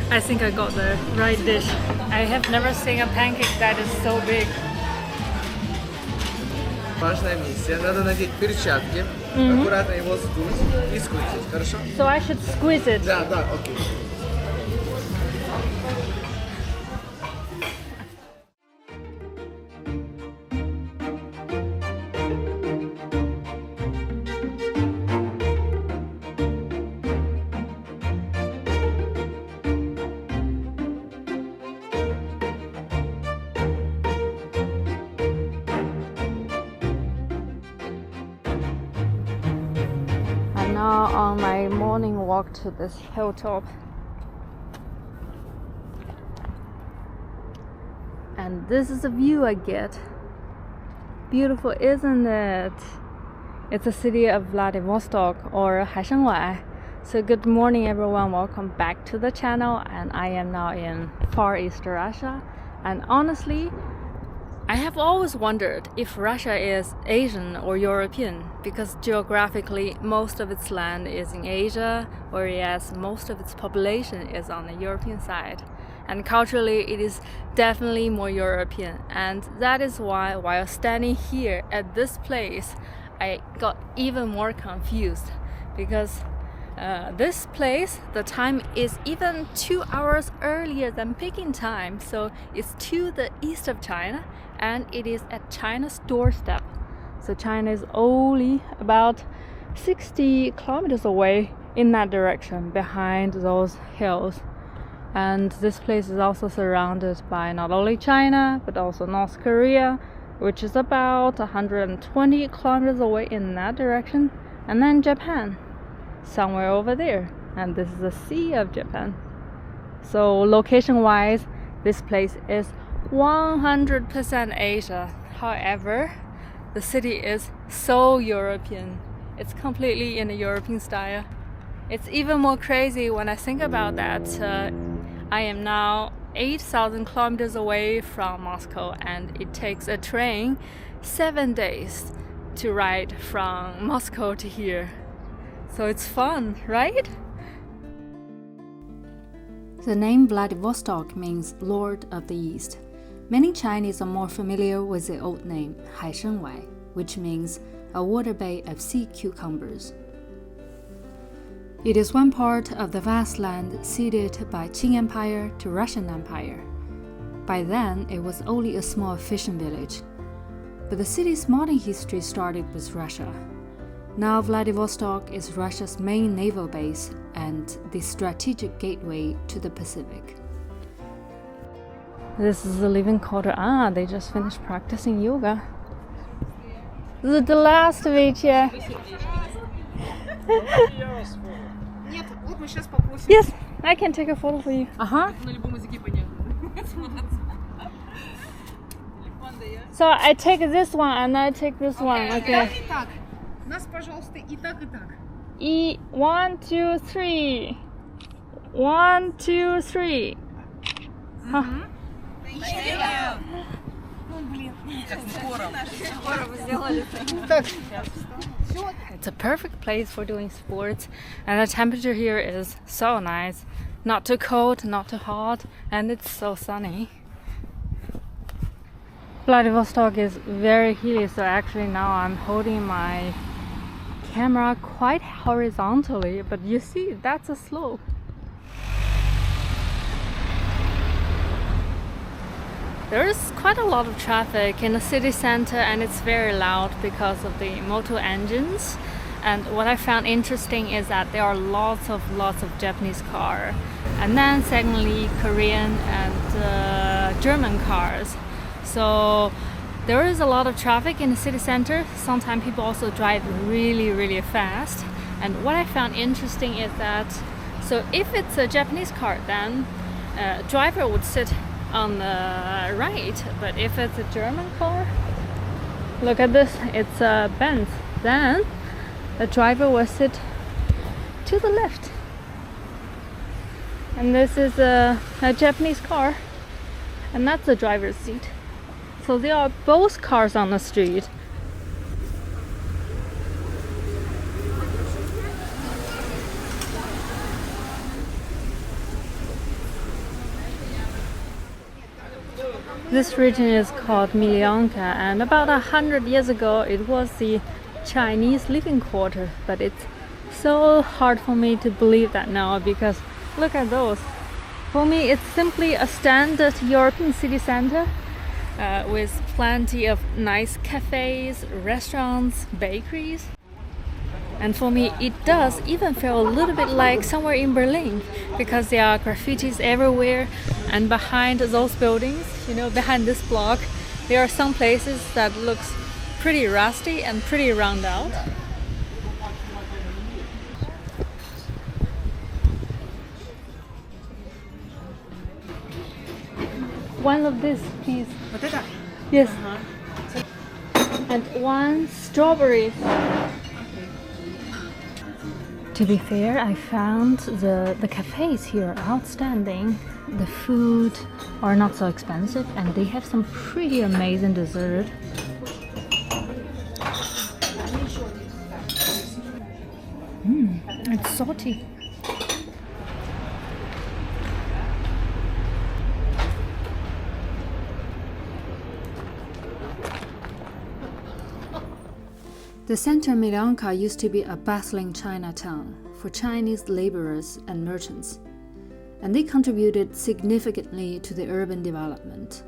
I think I got the right dish. I have never seen a pancake that is so big. Важная миссия. Надо надеть перчатки, аккуратно его сдуть и сквозить, хорошо? So I should squeeze it. Да, окей. Now on my morning walk to this hilltop, and this is the view I get. Beautiful, isn't it? It's the city of Vladivostok, or Haishenwai. So good morning everyone, welcome back to the channel, and I am now in Far East Russia. And honestly, I have always wondered if Russia is Asian or European, because geographically most of its land is in Asia, whereas most of its population is on the European side. And culturally it is definitely more European, and that is why while standing here at this place I got even more confused, because this place, the time is even 2 hours earlier than Peking time, so it's to the east of China, and it is at China's doorstep. So China is only about 60 kilometers away in that direction, behind those hills. And this place is also surrounded by not only China, but also North Korea, which is about 120 kilometers away in that direction, and then Japan, somewhere over there, and this is the Sea of Japan. So location wise, this place is 100% Asia. However, the city is so European. It's completely in the European style. It's even more crazy when I think about that. I am now 8,000 kilometers away from Moscow, and it takes a train 7 days to ride from Moscow to here. So it's fun, right? The name Vladivostok means Lord of the East. Many Chinese are more familiar with the old name Haishenwai, which means a water bay of sea cucumbers. It is one part of the vast land ceded by Qing Empire to Russian Empire. By then, it was only a small fishing village. But the city's modern history started with Russia. Now Vladivostok is Russia's main naval base and the strategic gateway to the Pacific. This is the living quarter. They just finished practicing yoga. This is the last вечер. Yes, I can take a photo for you. So I take this one and I take this one. Okay. Нас, пожалуйста, и так, и так. И 1, 2, 3. 1, 2, 3. It's a perfect place for doing sports, and the temperature here is so nice. Not too cold, not too hot, and it's so sunny. Vladivostok is very hilly, so actually now I'm holding my camera quite horizontally, but you see that's a slope. There is quite a lot of traffic in the city center, and it's very loud because of the motor engines. And what I found interesting is that there are lots of Japanese cars, and then secondly Korean and German cars. So there is a lot of traffic in the city center. Sometimes people also drive really fast. And what I found interesting is that, so if it's a Japanese car, then driver would sit on the right, but if it's a German car, look at this, it's a Benz, then the driver will sit to the left. And this is a Japanese car, and that's the driver's seat. So there are both cars on the street. This region is called Milonka, and about 100 years ago it was the Chinese living quarter, but it's so hard for me to believe that now because look at those. For me it's simply a standard European city center with plenty of nice cafes, restaurants, bakeries. And for me it does even feel a little bit like somewhere in Berlin because there are graffitis everywhere, and behind those buildings, you know, behind this block, there are some places that looks pretty rusty and pretty run out. One of this, please. Yes. And one strawberry. To be fair, I found the cafes here outstanding. The food are not so expensive and they have some pretty amazing dessert. It's salty. The center of Milonka used to be a bustling Chinatown for Chinese laborers and merchants, and they contributed significantly to the urban development.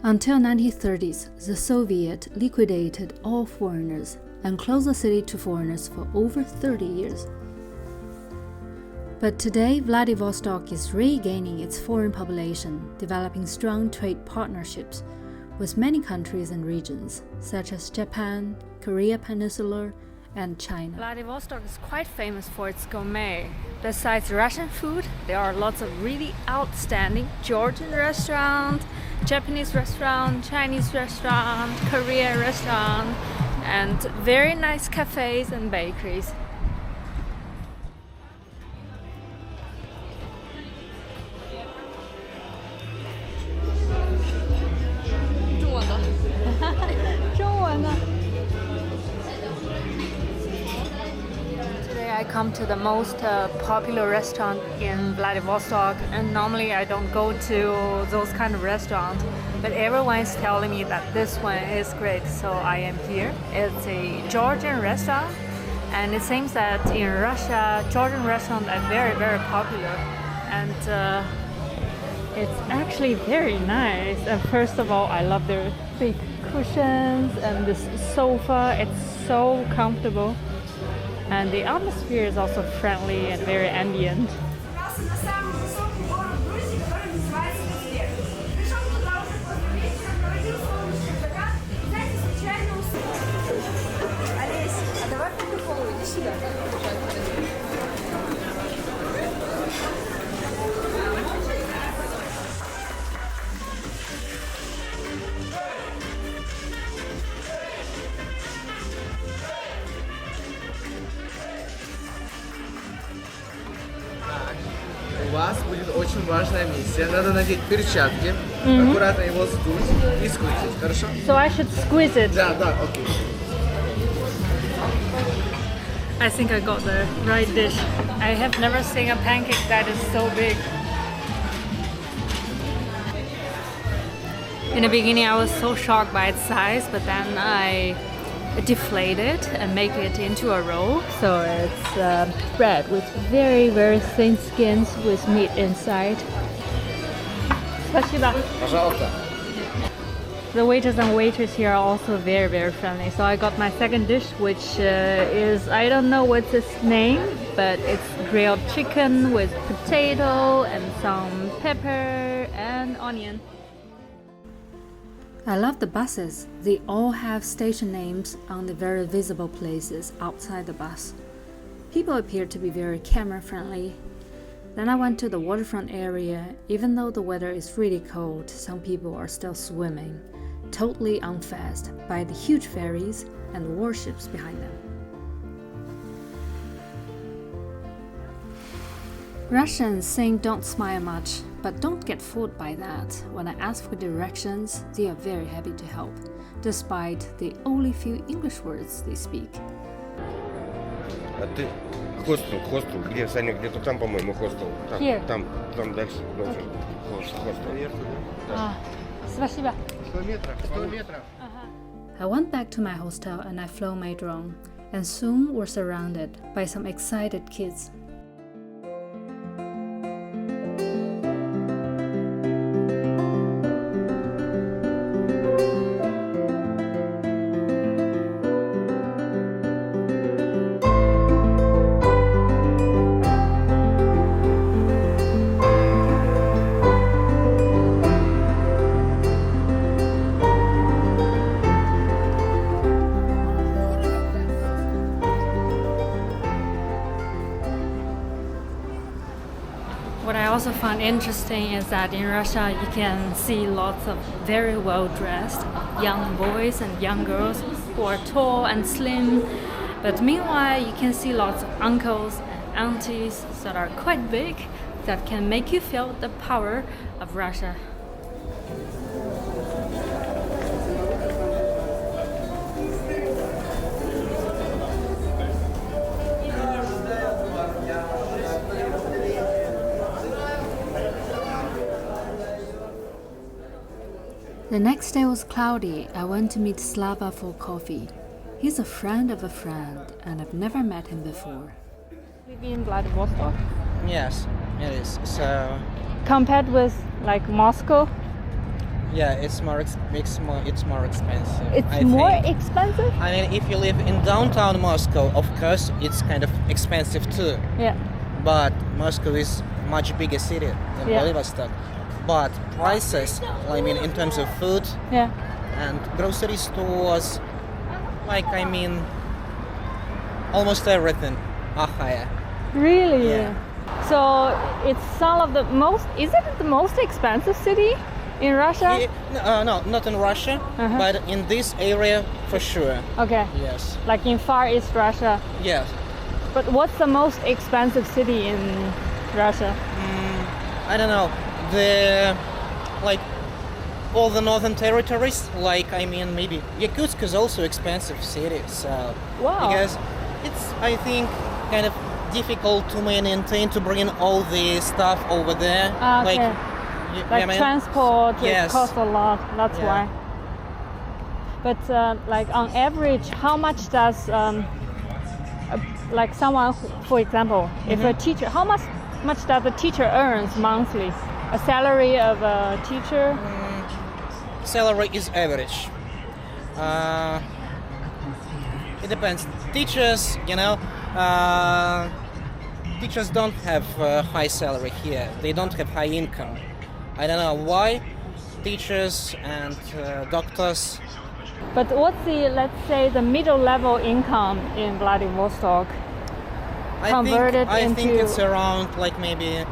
Until 1930s, the Soviet liquidated all foreigners and closed the city to foreigners for over 30 years. But today, Vladivostok is regaining its foreign population, developing strong trade partnerships with many countries and regions, such as Japan, Korea Peninsula, and China. Vladivostok is quite famous for its gourmet. Besides Russian food, there are lots of really outstanding Georgian restaurants, Japanese restaurant, Chinese restaurant, Korean restaurant, and very nice cafes and bakeries. Today I come to the most popular restaurant in Vladivostok, and normally I don't go to those kind of restaurants, but everyone is telling me that this one is great, so I am here. It's a Georgian restaurant, and it seems that in Russia Georgian restaurants are very, very popular, and it's actually very nice. And first of all, I love their big cushions and this sofa. It's so comfortable, and the atmosphere is also friendly and very ambient. У вас будет очень важная миссия. Надо надеть перчатки, аккуратно его сдуть и сквозить, хорошо? So I should squeeze it. Да, да, окей. I think I got the right dish. I have never seen a pancake that is so big. In the beginning I was so shocked by its size, but then I deflate it and make it into a roll. So it's bread with very, very thin skins with meat inside. Спасибо. Пожалуйста. The waiters and waitresses here are also very, very friendly. So I got my second dish, which is, I don't know what's its name, but it's grilled chicken with potato and some pepper and onion. I love the buses. They all have station names on the very visible places outside the bus. People appear to be very camera friendly. Then I went to the waterfront area. Even though the weather is really cold, some people are still swimming, totally unfazed by the huge ferries and warships behind them. Russians saying don't smile much, but don't get fooled by that. When I ask for directions, they are very happy to help, despite the only few English words they speak. А ты хостел, где, Саня, где-то там, по-моему, хостел. Там, Here. там дальше должен хостел. Ah, Спасибо. 100 метров, 100 метров. I went back to my hostel and I flew my drone, and soon were surrounded by some excited kids. What I also find interesting is that in Russia you can see lots of very well-dressed young boys and young girls who are tall and slim, but meanwhile you can see lots of uncles and aunties that are quite big that can make you feel the power of Russia. The next day was cloudy. I went to meet Slava for coffee. He's a friend of a friend, and I've never met him before. Live in Vladivostok? Yes, it is. So Compared with like Moscow, yeah, it's more expensive. it's I more think. expensive? I mean, if you live in downtown Moscow, of course, it's kind of expensive too. Yeah. But Moscow is much bigger city than Yeah. Vladivostok. But prices, I mean, in terms of food Yeah. and grocery stores, like I mean, almost everything are higher. Really? Yeah. So it's some of the most. Is it the most expensive city in Russia? No, not in Russia, Uh-huh. but in this area for sure. Okay. Yes. Like in Far East Russia. Yes. But what's the most expensive city in Russia? I don't know. Like all the northern territories, like I mean maybe Yakutsk is also expensive city, so Wow. because it's I think kind of difficult to maintain to bring all the stuff over there. Okay. Like, Like I mean, transport, yes. it costs a lot. That's Yeah. why. But like on average, how much does like someone, for example, if a teacher, how much does a teacher earns monthly? A salary of a teacher? Salary is average. It depends. Teachers, teachers don't have high salary here. They don't have high income. I don't know why. Teachers and doctors. But what's the, let's say, the middle level income in Vladivostok? Converted I think into- it's around like maybe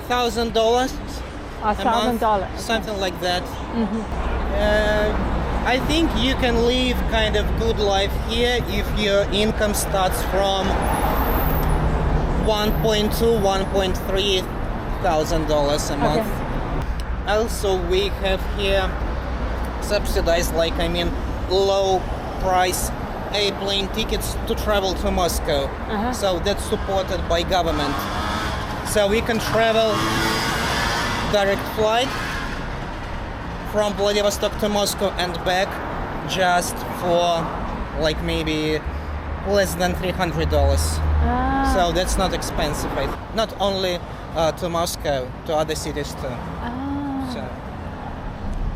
$1,000 $1,000. something like that. I think you can live kind of good life here if your income starts from $1,300 a month. Okay. Also, we have here subsidized, like I mean, low price airplane tickets to travel to Moscow. So that's supported by government. So we can travel direct flight from Vladivostok to Moscow and back just for like maybe less than $300. So that's not expensive. Not only to Moscow, to other cities too.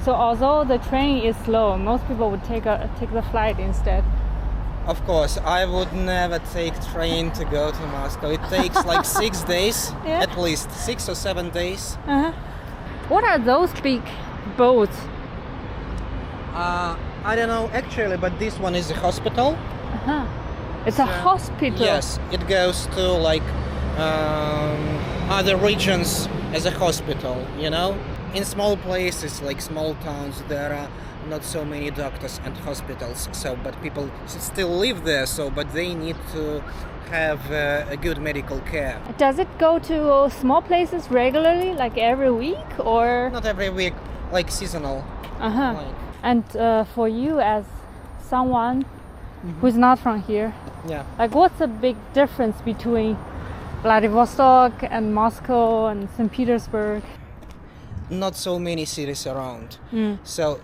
So although the train is slow, most people would take the flight instead. Of course, I would never take train to go to Moscow. It takes like 6 days, Yeah. at least 6 or 7 days. What are those big boats? I don't know actually, but this one is a hospital. It's a hospital. Yes, it goes to like other regions as a hospital, In small places, like small towns, there are not so many doctors and hospitals, but people still live there, but they need to have a good medical care. Does it go to small places regularly, like every week, or? Not every week, like seasonal. Like, And for you as someone who's not from here, yeah. like what's the big difference between Vladivostok and Moscow and St. Petersburg? not so many cities around. So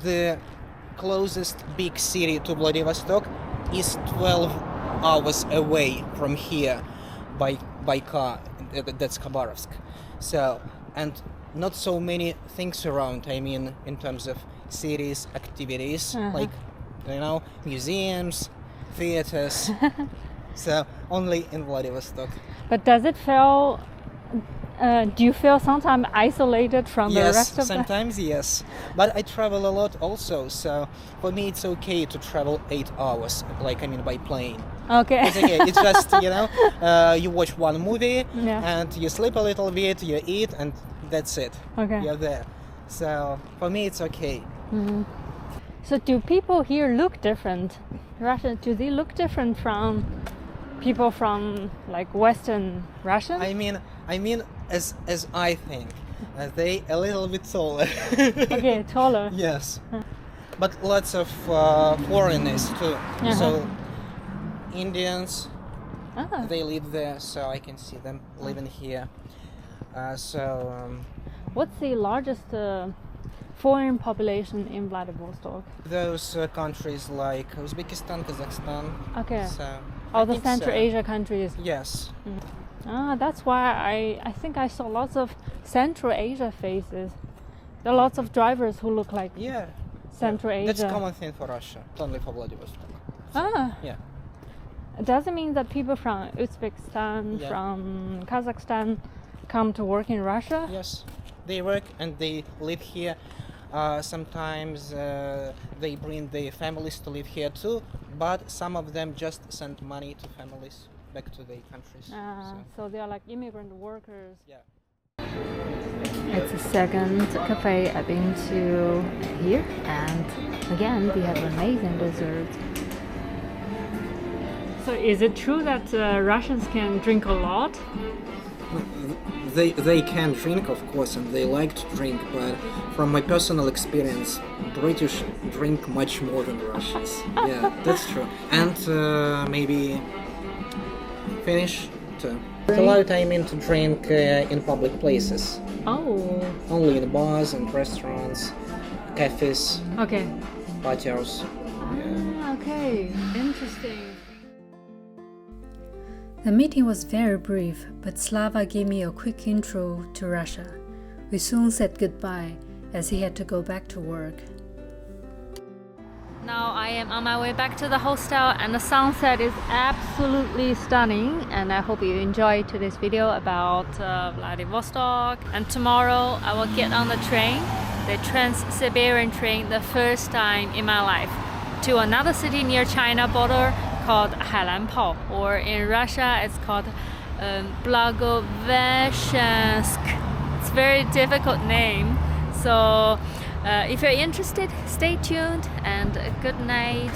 the closest big city to Vladivostok is 12 hours away from here by car. That's Khabarovsk. So, and not so many things around, I mean, in terms of cities, activities, like, you know, museums, theaters. So only in Vladivostok. But does it feel, do you feel sometimes isolated from the rest of Yes, sometimes yes. But I travel a lot also, so for me it's okay to travel 8 hours, like, I mean, by plane. Okay. It's okay, it's just, you know, you watch one movie and you sleep a little bit, you eat, and that's it. Okay. You're there. So for me it's okay. So do people here look different? Russian, do they look different from people from like Western Russian? I mean, as I think, they a little bit taller. Okay, taller. Yes, but lots of foreigners too. So Indians, they live there, so I can see them living here. What's the largest foreign population in Vladivostok? Those countries like Uzbekistan, Kazakhstan. Okay. So All the Central Asia countries. Yes. That's why I think I saw lots of Central Asia faces. There are lots of drivers who look like Central Asia. That's a common thing for Russia, not only for Vladivostok. Yeah. Does it mean that people from Uzbekistan, from Kazakhstan come to work in Russia? Yes, they work and they live here. Sometimes they bring their families to live here too, but some of them just send money to families back to their countries. So they are like immigrant workers. Yeah. It's the second cafe I've been to here, and again they have amazing desserts. So is it true that Russians can drink a lot? They can drink, of course, and they like to drink, but from my personal experience, British drink much more than Russians. Yeah, that's true. And maybe Finnish too. It's allowed, I mean, to drink in public places. Oh. Only in bars and restaurants, cafes, Okay. patios. Okay. Interesting. The meeting was very brief, but Slava gave me a quick intro to Russia. We soon said goodbye as he had to go back to work. Now I am on my way back to the hostel, and the sunset is absolutely stunning, and I hope you enjoyed today's video about Vladivostok. And tomorrow I will get on the train, the Trans-Siberian train, the first time in my life, to another city near China border called Hailanpao, or in Russia it's called Blagoveshchensk. It's a very difficult name. So if you're interested, stay tuned, and good night.